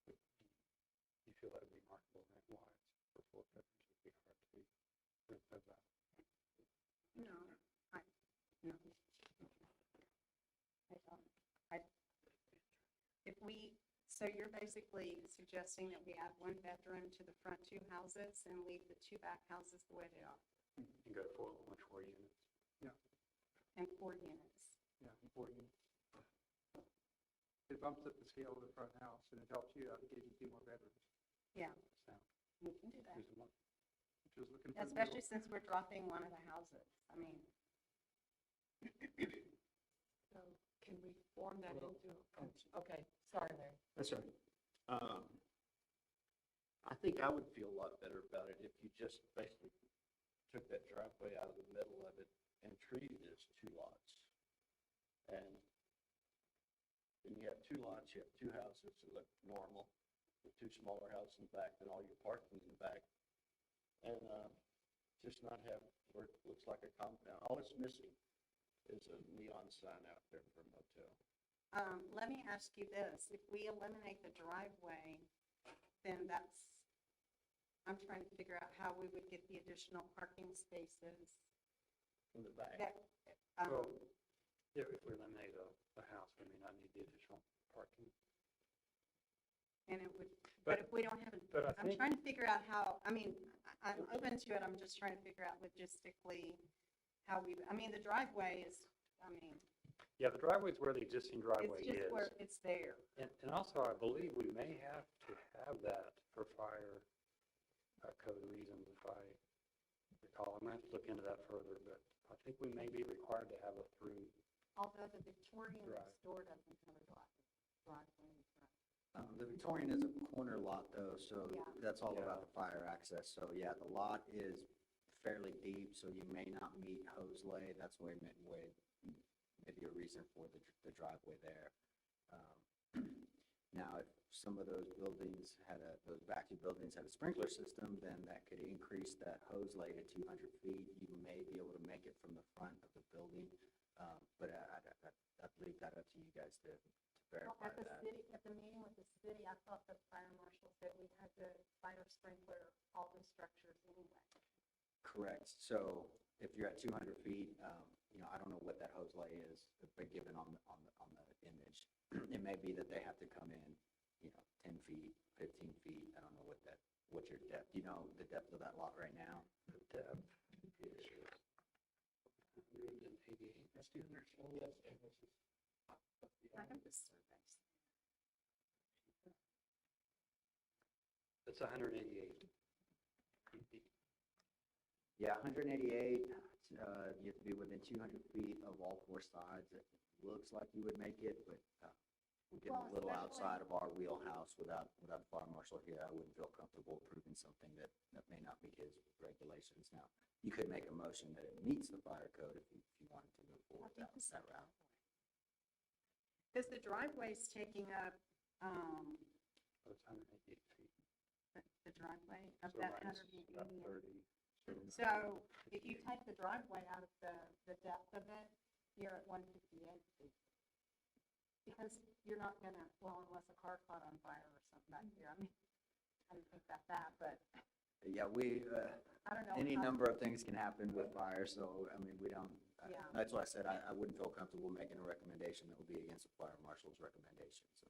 You feel that would be marketable rent-wise for 4 bedrooms? Would be hard to rent those out. No, no. I don't. So you're basically suggesting that we add 1 bedroom to the front 2 houses and leave the 2 back houses the way they are, And go to 4 units. and 4 units? Yeah, 4 units. It bumps up the scale of the front house, and it helps you out. It gives you 2 more bedrooms. Yeah, So, we can do that. here's the one. Just looking for the Especially middle. since we're dropping one of the houses. I mean, So can we form that into, okay, sorry, Larry. That's right. I think I would feel a lot better about it if you just basically took that driveway out of the middle of it and treated it as two lots. And then you have two lots, you have two houses that look normal, with two smaller houses in the back, and all your parking in the back. And just not have where it looks like a compound. All it's missing is a neon sign out there for a motel. Let me ask you this, if we eliminate the driveway, then I'm trying to figure out how we would get the additional parking spaces From the back. that, Well, if we eliminate a house, we may not need the additional parking. and it would, but if we don't have, But I I'm think, trying to figure out how, I mean, I'm open to it, I'm just trying to figure out logistically how the driveway is, yeah, the driveway is where the existing driveway it's just is. where it's there. And also, I believe we may have to have that for fire code reasons, if I recall. I'm going to have to look into that further, but I think we may be required to have a through. Although the Victorian Right. next door doesn't have a driveway. The Victorian is a corner lot though, so Yeah. that's all Yeah. about the fire access. So yeah, the lot is fairly deep, so you may not meet hose lay. That's maybe a reason for the driveway there. Now, if some of those buildings those back two buildings had a sprinkler system, then that could increase that hose lay to 200 feet. You may be able to make it from the front of the building, but I'd leave that up to you guys to verify that. At the meeting with the city, I thought the fire marshal said we had to fire sprinkler all the structures anyway. Correct. So if you're at 200 feet, I don't know what that hose lay is, but given on the image, it may be that they have to come in, 10 feet, 15 feet. I don't know what's your depth. Do you know the depth of that lot right now? The depth is 188. That's 200. Oh, yes. I have the surveys. It's 188 feet. Yeah, 188. You have to be within 200 feet of all four sides. It looks like you would make it, but we're getting a little outside of our wheelhouse without the fire marshal here. I wouldn't feel comfortable approving something that may not meet his regulations. Now, you could make a motion that it meets the fire code if you wanted to move forward that route. Because the driveway's taking up, Oh, it's 188 feet. the driveway of So that minus 180. about 30. So if you take the driveway out of the depth of it, you're at 158 feet. Because you're not gonna, unless a car caught on fire or something back here, I didn't think about that, but Yeah, I don't know. any number of things can happen with fire, so, we don't, Yeah. that's why I said I wouldn't feel comfortable making a recommendation that would be against the fire marshal's recommendation. So,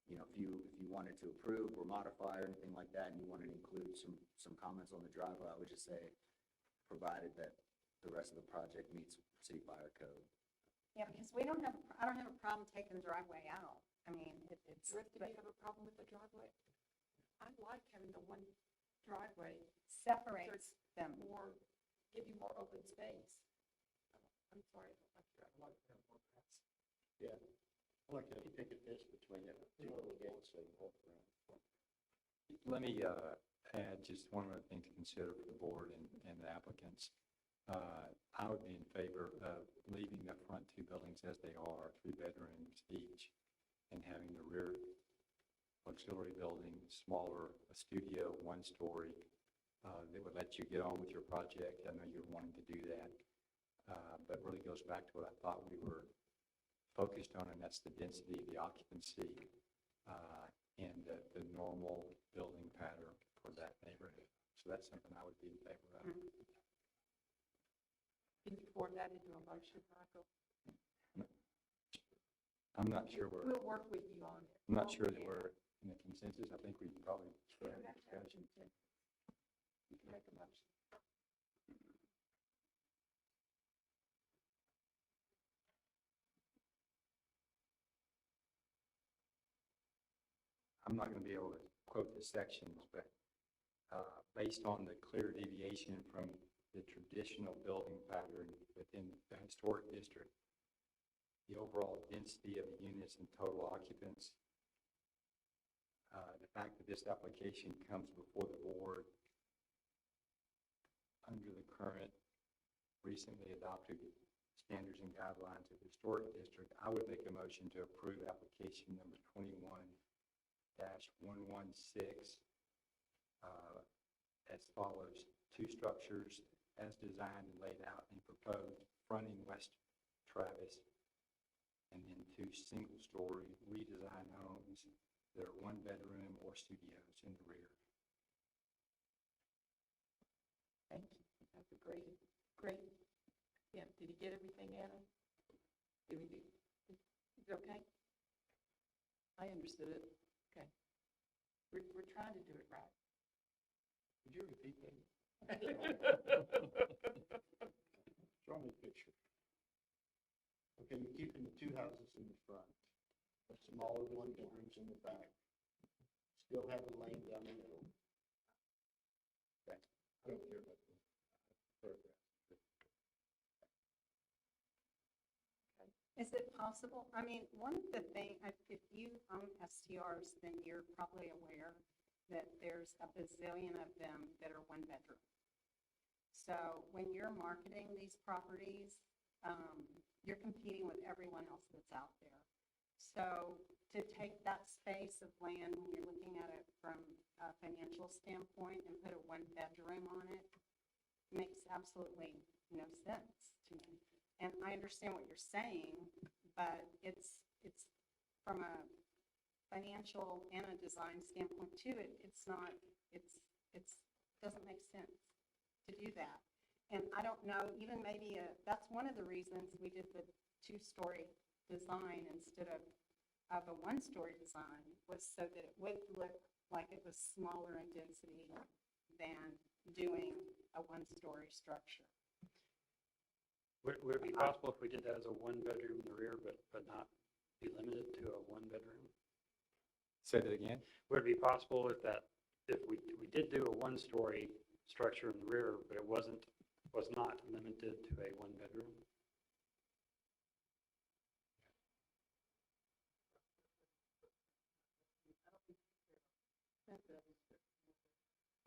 if you wanted to approve or modify or anything like that, and you wanted to include some comments on the driveway, I would just say, provided that the rest of the project meets city fire code. Yeah, because I don't have a problem taking the driveway out. It's. Rick, do you have a problem with the driveway? I like having the one driveway Separates them. more, give you more open space. I'm sorry, I like to have more grass. Yeah. I like that you pick a fish between it, two little gates so you can walk around. Let me add just one other thing to consider for the board and the applicants. I would be in favor of leaving the front two buildings as they are, 3 bedrooms each, and having the rear auxiliary building smaller, a studio, 1-story, that would let you get on with your project. I know you're wanting to do that, but really goes back to what I thought we were focused on, and that's the density, the occupancy, and the normal building pattern for that neighborhood. So that's something I would be in favor of. Can you form that into a motion, Michael? I'm not sure We'll work with you on it. I'm not sure that we're in a consensus. I think we probably should have a discussion. You can make a motion. I'm not going to be able to quote the sections, but based on the clear deviation from the traditional building pattern within the historic district, the overall density of the units and total occupants fact that this application comes before the board under the current recently adopted standards and guidelines of the historic district, I would make a motion to approve application number 21-116 as follows: 2 structures as designed and laid out and proposed fronting West Travis, and then 2 single-story redesigned homes that are 1-bedroom or studios in the rear. Thank you. That's a great, yeah, did you get everything, Anna? Did we do, is it okay? I understood it. Okay. We're trying to do it right. Could you repeat that? Draw me a picture. Okay, you're keeping the 2 houses in the front, the smaller 1-bedrooms in the back, still have a lane down the middle. Okay, I don't care about the photograph. Is it possible, I mean, one of the things, if you own STRs, then you're probably aware that there's a bazillion of them that are 1-bedroom. So when you're marketing these properties, you're competing with everyone else that's out there. So to take that space of land, when you're looking at it from a financial standpoint and put a 1-bedroom on it, makes absolutely no sense to me. And I understand what you're saying, but it's from a financial and a design standpoint too, it's doesn't make sense to do that. And I don't know, even maybe that's one of the reasons we did the 2-story design instead of a 1-story design, was so that it would look like it was smaller in density than doing a 1-story structure. Would it be possible if we did that as a 1-bedroom in the rear, but not be limited to a 1-bedroom? Say that again? Would it be possible if we did do a 1-story structure in the rear, but it was not limited to a 1-bedroom?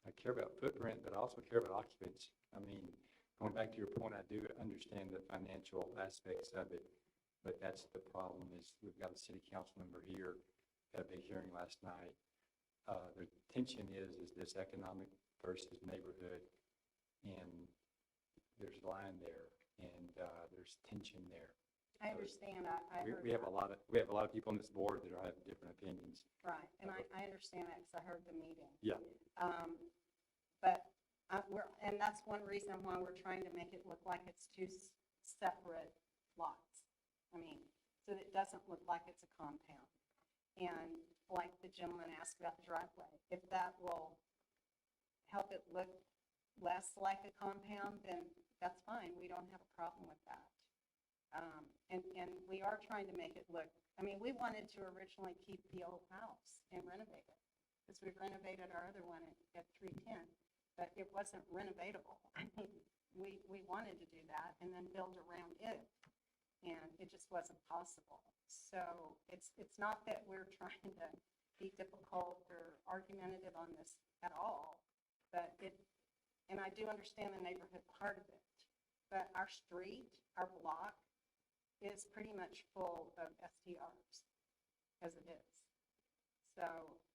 I care about footprint, but I also care about occupants. I mean, going back to your point, I do understand the financial aspects of it, but that's the problem is we've got a city council member here, had a big hearing last night. The tension is this economic versus neighborhood, and there's a line there, and there's tension there. I understand, I heard We have a lot of people on this board that have different opinions. right, and I understand that because I heard the meeting. Yeah. But and that's one reason why we're trying to make it look like it's 2 separate lots. I mean, so that it doesn't look like it's a compound. And like the gentleman asked about the driveway, if that will help it look less like a compound, then that's fine. We don't have a problem with that. And we are trying to make it look, I mean, we wanted to originally keep the old house and renovate it, because we renovated our other one at 310, but it wasn't renovatable. I mean, we wanted to do that and then build around it, and it just wasn't possible. So it's not that we're trying to be difficult or argumentative on this at all, but and I do understand the neighborhood part of it, but our street, our block, is pretty much full of STRs as it is. So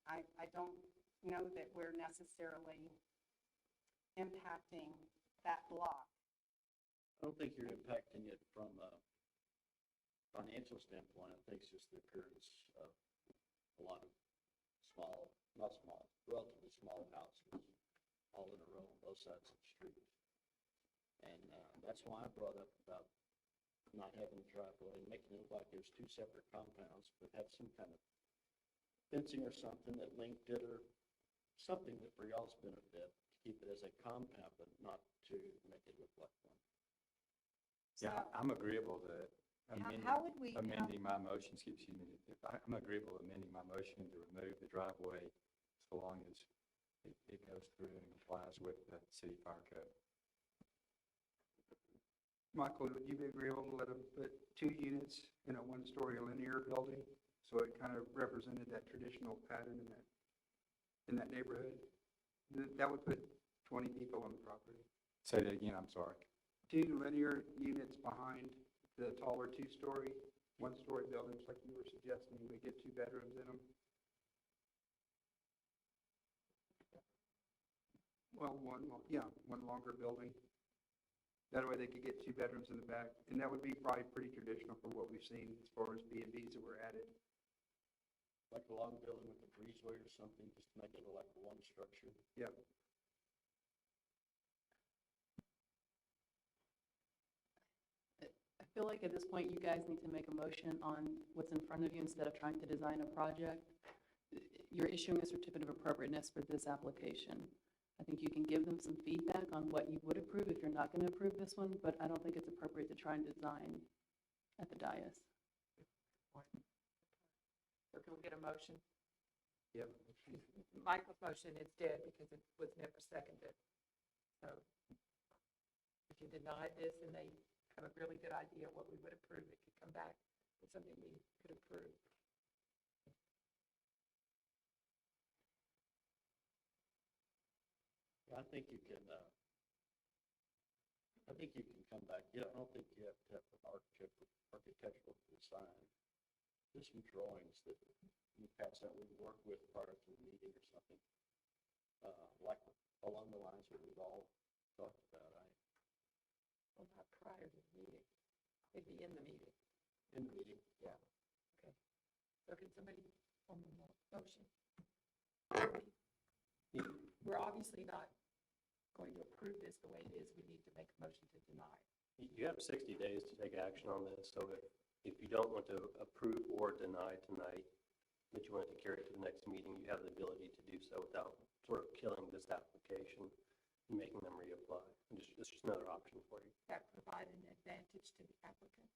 I don't know that we're necessarily impacting that block. I don't think you're impacting it from a financial standpoint. I think it's just the appearance of a lot of relatively small houses all in a row on both sides of the street. And that's why I brought up about not having a driveway and making it look like there's 2 separate compounds, but have some kind of fencing or something that linked it, or something that for y'all's benefit, to keep it as a compound, but not to make it look like one. Yeah, I'm agreeable to How would we? amending my motion, excuse me, I'm agreeable to amending my motion to remove the driveway so long as it goes through and complies with the city fire code. Michael, would you be agreeable to let them put 2 units in a 1-story linear building? So it kind of represented that traditional pattern and that in that neighborhood. That would put 20 people on the property. Say that again, I'm sorry. 2 linear units behind the taller 2-story, 1-story buildings like you were suggesting, we get 2 bedrooms in them. Well, one longer building. That way they could get 2 bedrooms in the back, and that would be probably pretty traditional for what we've seen as far as B&Bs that were added. Like a long building with a breezeway or something, just to make it like one structure. Yep. I feel like at this point, you guys need to make a motion on what's in front of you instead of trying to design a project. You're issuing a certificate of appropriateness for this application. I think you can give them some feedback on what you would approve if you're not going to approve this one, but I don't think it's appropriate to try and design at the dais. So can we get a motion? Yep. Michael's motion is dead because it was never seconded. So if you deny this and they have a really good idea of what we would approve, it could come back with something we could approve. I think you can, come back, I don't think you have to have an architectural design. Just some drawings that you pass out, we work with prior to the meeting or something. Like along the lines that we've all talked about, Well, not prior to the meeting. It'd be in the meeting. in the meeting. Yeah. Okay. So can somebody form a motion? We're obviously not going to approve this the way it is. We need to make a motion to deny. You have 60 days to take action on this, so if you don't want to approve or deny tonight, but you want to carry it to the next meeting, you have the ability to do so without sort of killing this application and making them reapply. It's just another option for you. That provide an advantage to the applicant.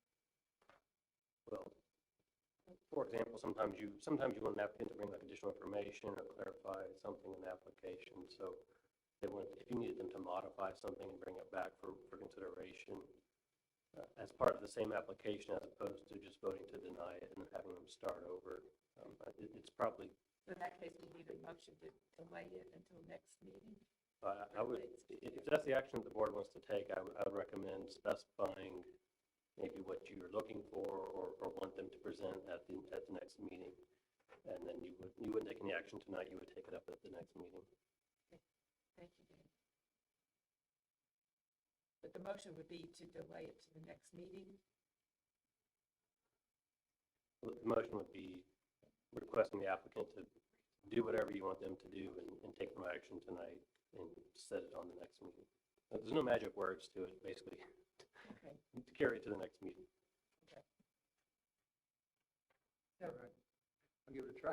Well, for example, sometimes you want an applicant to bring like additional information or clarify something in the application, so if you needed them to modify something and bring it back for consideration as part of the same application as opposed to just voting to deny it and having them start over, it's probably, So in that case, we need a motion to delay it until next meeting. I would, if that's the action that the board wants to take, I would recommend specifying maybe what you're looking for or want them to present at the next meeting. And then you wouldn't take any action tonight, you would take it up at the next meeting. Thank you, Dan. But the motion would be to delay it to the next meeting. The motion would be requesting the applicant to do whatever you want them to do and take no action tonight and set it on the next meeting. There's no magic words to it, basically, Okay. to carry it to the next meeting. So, All right. I'll give it a try.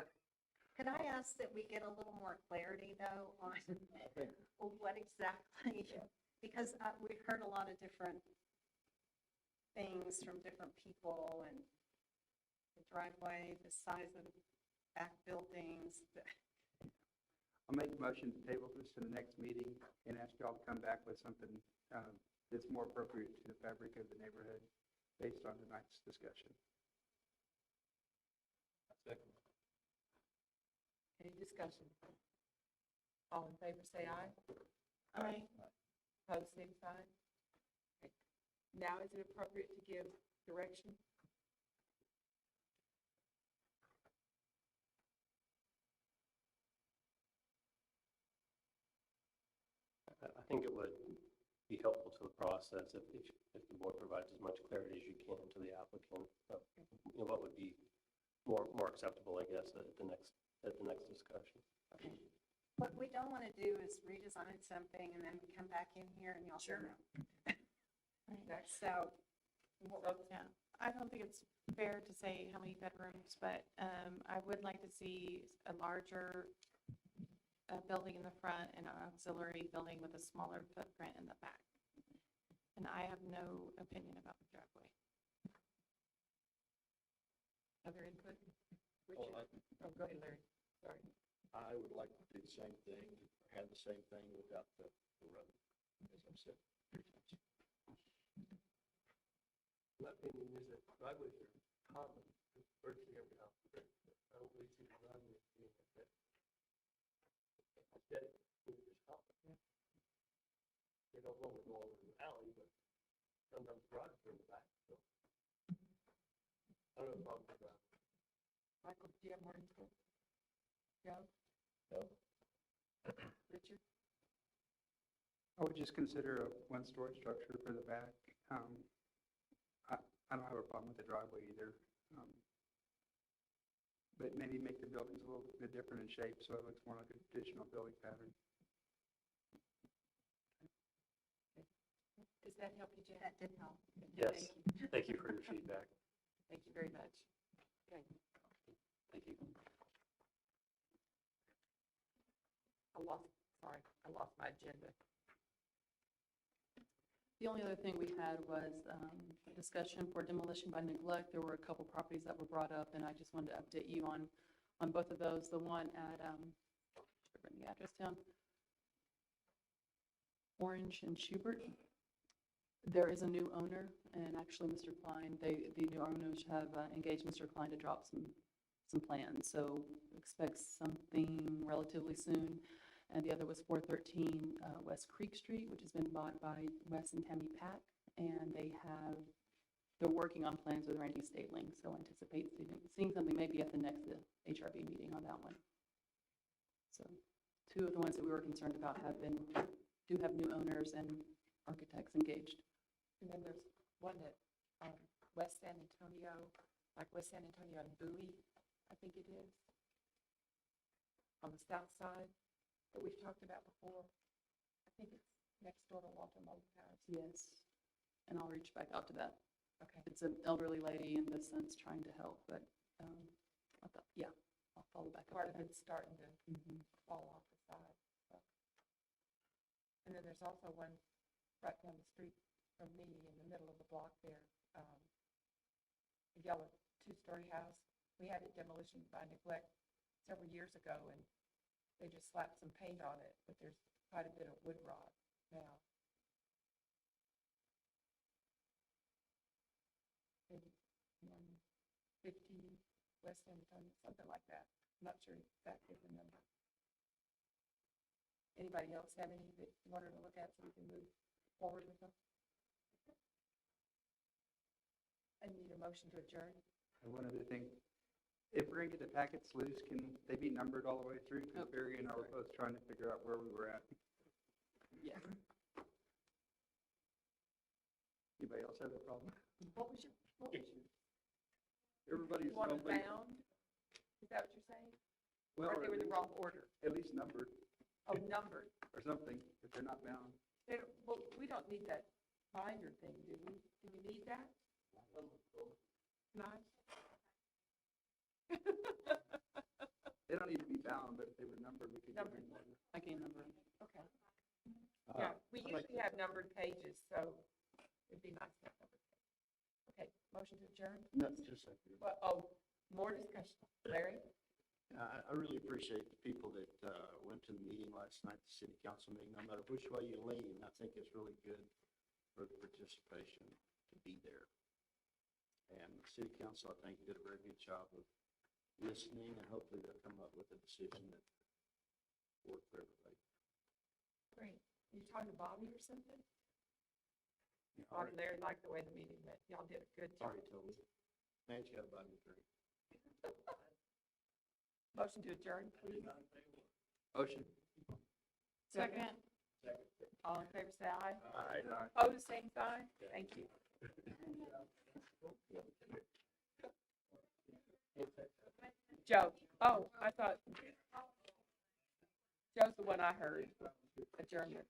Could I ask that we get a little more clarity, though, on what exactly, because we've heard a lot of different things from different people, and the driveway, the size of the back buildings. I'll make a motion to table this to the next meeting and ask y'all to come back with something that's more appropriate to the fabric of the neighborhood based on tonight's discussion. any discussion? All in favor, say aye. Aye. Opposed, same sign. Okay. Now is it appropriate to give direction? I think it would be helpful to the process if the board provides as much clarity as you can to the applicant. What would be more acceptable, I guess, at the next discussion. Okay. What we don't want to do is redesign something and then we come back in here and y'all say no. So, Yeah, I don't think it's fair to say how many bedrooms, but I would like to see a larger building in the front and an auxiliary building with a smaller footprint in the back. And I have no opinion about the driveway. Other input? Well, Richard? Oh, go ahead, Larry. Sorry. I would like to do the same thing, have the same thing without the road, as I've said. My opinion is that driveways are common to virtually every house. I don't really see the driveway being Okay, we can just stop it. They don't normally go over the alley, but sometimes drive through the back, so. I don't have a problem with that. Michael, do you have more input? Joe? No. Richard? I would just consider a one-story structure for the back. I don't have a problem with the driveway either. But maybe make the buildings a little bit different in shape so it looks more like a traditional building pattern. Does that help you, Jen? That did help. Yes, Thank you. thank you for your feedback. Thank you very much. Okay. Thank you. I lost my agenda. The only other thing we had was a discussion for demolition by neglect. There were a couple properties that were brought up, and I just wanted to update you on both of those. The one at, should I bring the address down? Orange and Schubert. There is a new owner, and actually Mr. Klein, the new owners have engaged Mr. Klein to drop some plans, so expect something relatively soon. And the other was 413 West Creek Street, which has been bought by Wes and Tammy Pack, and they're working on plans with Randy Statling, so anticipate seeing something maybe at the next HRB meeting on that one. So two of the ones that we were concerned about do have new owners and architects engaged. And then there's one at West San Antonio, like West San Antonio and Bowie, I think it is, on the south side that we've talked about before. I think it's next door to Walter Moulton House. Yes, and I'll reach back out to that. Okay. It's an elderly lady, and the son's trying to help, but I thought, yeah, I'll follow back up. Part of with that. it's starting to fall off the side. So. And then there's also one right down the street from me in the middle of the block there, a yellow two-story house. We had it demolition by neglect several years ago, and they just slapped some paint on it, but there's quite a bit of wood rot now. Maybe 150 West San Antonio, something like that. I'm not sure exactly the number. Anybody else have any that you wanted to look at so we can move forward with them? I need a motion to adjourn. And one other thing, if we're gonna get the packets loose, can they be numbered all the way through? Because Barry and I were both trying to figure out where we were at. Yeah. Anybody else have a problem? What was your, Everybody's you want them mumbling. bound? Is that what you're saying? Well, Or they were in the wrong order? At least numbered Oh, numbered. or something, if they're not bound. Well, we don't need that binder thing, do we? Do we need that? Nice. They don't need to be bound, but if they were numbered, we could give them one. I can number them. Okay. Yeah, we usually have numbered pages, so it'd be nice to have numbered pages. Okay, motion to adjourn? No, just a second. Well, oh, more discussion. Larry? I really appreciate the people that went to the meeting last night, the city council meeting, no matter which way you lean. I think it's really good for the participation to be there. And the city council, I think, did a very good job of listening, and hopefully they'll come up with a decision that works for everybody. Great. You talking to Bobby or something? Yeah, Bobby, Larry liked the way the meeting went. Y'all did a good job. already told me. Man's got to buy me a drink. Motion to adjourn, please. Motion. Second. All in favor, say aye. Aye. Opposed, same sign. Thank you. Joe. Oh, I thought Joe's the one I heard. Adjournment.